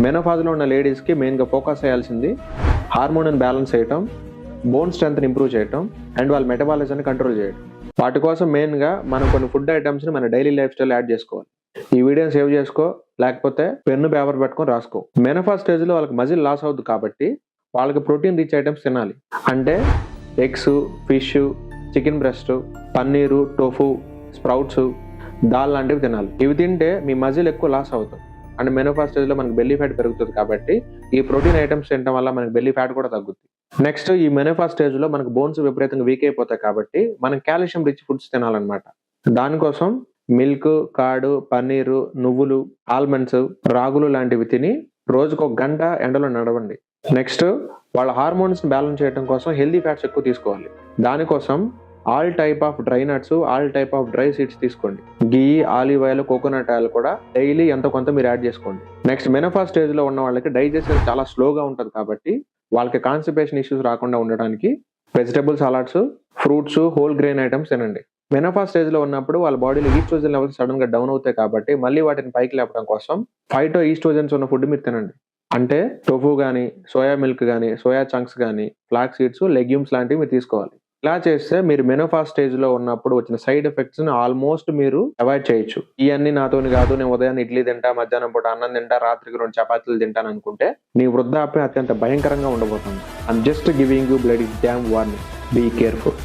మెనోపాజ్లో ఉన్న లేడీస్కి మెయిన్గా ఫోకస్ చేయాల్సింది హార్మోన్ బ్యాలెన్స్ చేయటం, బోన్ స్ట్రెంత్ని ఇంప్రూవ్ చేయటం అండ్ వాళ్ళ మెటబాలిజాన్ని కంట్రోల్ చేయడం. వాటి కోసం మెయిన్గా మనం కొన్ని ఫుడ్ ఐటమ్స్ని మన డైలీ లైఫ్ స్టైల్ యాడ్ చేసుకోవాలి. ఈ వీడియోని సేవ్ చేసుకో, లేకపోతే పెన్ను పేపర్ పెట్టుకొని రాసుకో. మెనోపాజ్ స్టేజ్లో వాళ్ళకి మజిల్ లాస్ అవుద్ది కాబట్టి వాళ్ళకి ప్రోటీన్ రిచ్ ఐటమ్స్ తినాలి. అంటే eggs, fish, chicken breast, paneer, tofu, sprouts, dal లాంటివి తినాలి. ఇవి తింటే మీ మజిల్ ఎక్కువ లాస్ అవుతుంది అండ్ మెనోపాజ్ స్టేజ్లో మనకి బెల్లీ ఫ్యాట్ పెరుగుతుంది కాబట్టి ఈ ప్రోటీన్ ఐటమ్స్ తినడం వల్ల మనకి బెల్లీ ఫ్యాట్ కూడా తగ్గుతుంది. నెక్స్ట్, ఈ మెనోపాజ్ స్టేజ్లో మనకు బోన్స్ విపరీతంగా వీక్ అయిపోతాయి కాబట్టి మనం కాల్షియం రిచ్ ఫుడ్స్ తినాలన్నమాట. దానికోసం మిల్క్, కార్డు, పన్నీరు, నువ్వులు, ఆల్మండ్స్, రాగులు లాంటివి తిని రోజుకు 1 గంట ఎండలో నడవండి. నెక్స్ట్, వాళ్ళ హార్మోన్స్ బ్యాలెన్స్ చేయడం కోసం హెల్దీ ఫ్యాట్స్ ఎక్కువ తీసుకోవాలి. దానికోసం all type of dry nuts, all type of dry seeds తీసుకోండి. గీ, ఆలివ్ ఆయిల్, కోకోనట్ ఆయిల్ కూడా డైలీ ఎంత కొంత మీరు యాడ్ చేసుకోండి. నెక్స్ట్, మెనోపాజ్ స్టేజ్లో ఉన్న వాళ్ళకి డైజెషన్ చాలా స్లోగా ఉంటుంది కాబట్టి వాళ్ళకి కాన్స్టిపేషన్ ఇష్యూస్ రాకుండా ఉండడానికి vegetable salads, fruits, whole grain items తినండి. మెనోపాజ్ స్టేజ్లో ఉన్నప్పుడు వాళ్ళ బాడీలో ఈస్ట్రోజన్ లెవెల్స్ సడన్ గా డౌన్ అవుతాయి కాబట్టి మళ్ళీ వాటిని పైకి లేపడం కోసం ఫైటో ఈస్ట్రోజన్స్ ఉన్న ఫుడ్ మీరు తినండి. అంటే టోఫు కానీ, సోయా మిల్క్ కానీ, సోయా చంక్స్ కానీ, ఫ్లాక్స్ సీడ్స్, లెగ్యూమ్స్ లాంటివి మీరు తీసుకోవాలి. ఇలా చేస్తే మీరు మెనోపాజ్ స్టేజ్ లో ఉన్నప్పుడు వచ్చిన సైడ్ ఎఫెక్ట్స్ ని ఆల్మోస్ట్ మీరు అవాయిడ్ చేయొచ్చు. ఇవన్నీ నాతోని కాదు, నేను ఉదయాన్ని ఇడ్లీ తింటా, మధ్యాహ్నం పూట అన్నం తింటా, రాత్రికి 2 చపాతీలు తింటాను అనుకుంటే నీ వృద్ధాప్యం అత్యంత భయంకరంగా ఉండబోతుంది. I'm just giving you bloody damn warning. Be careful.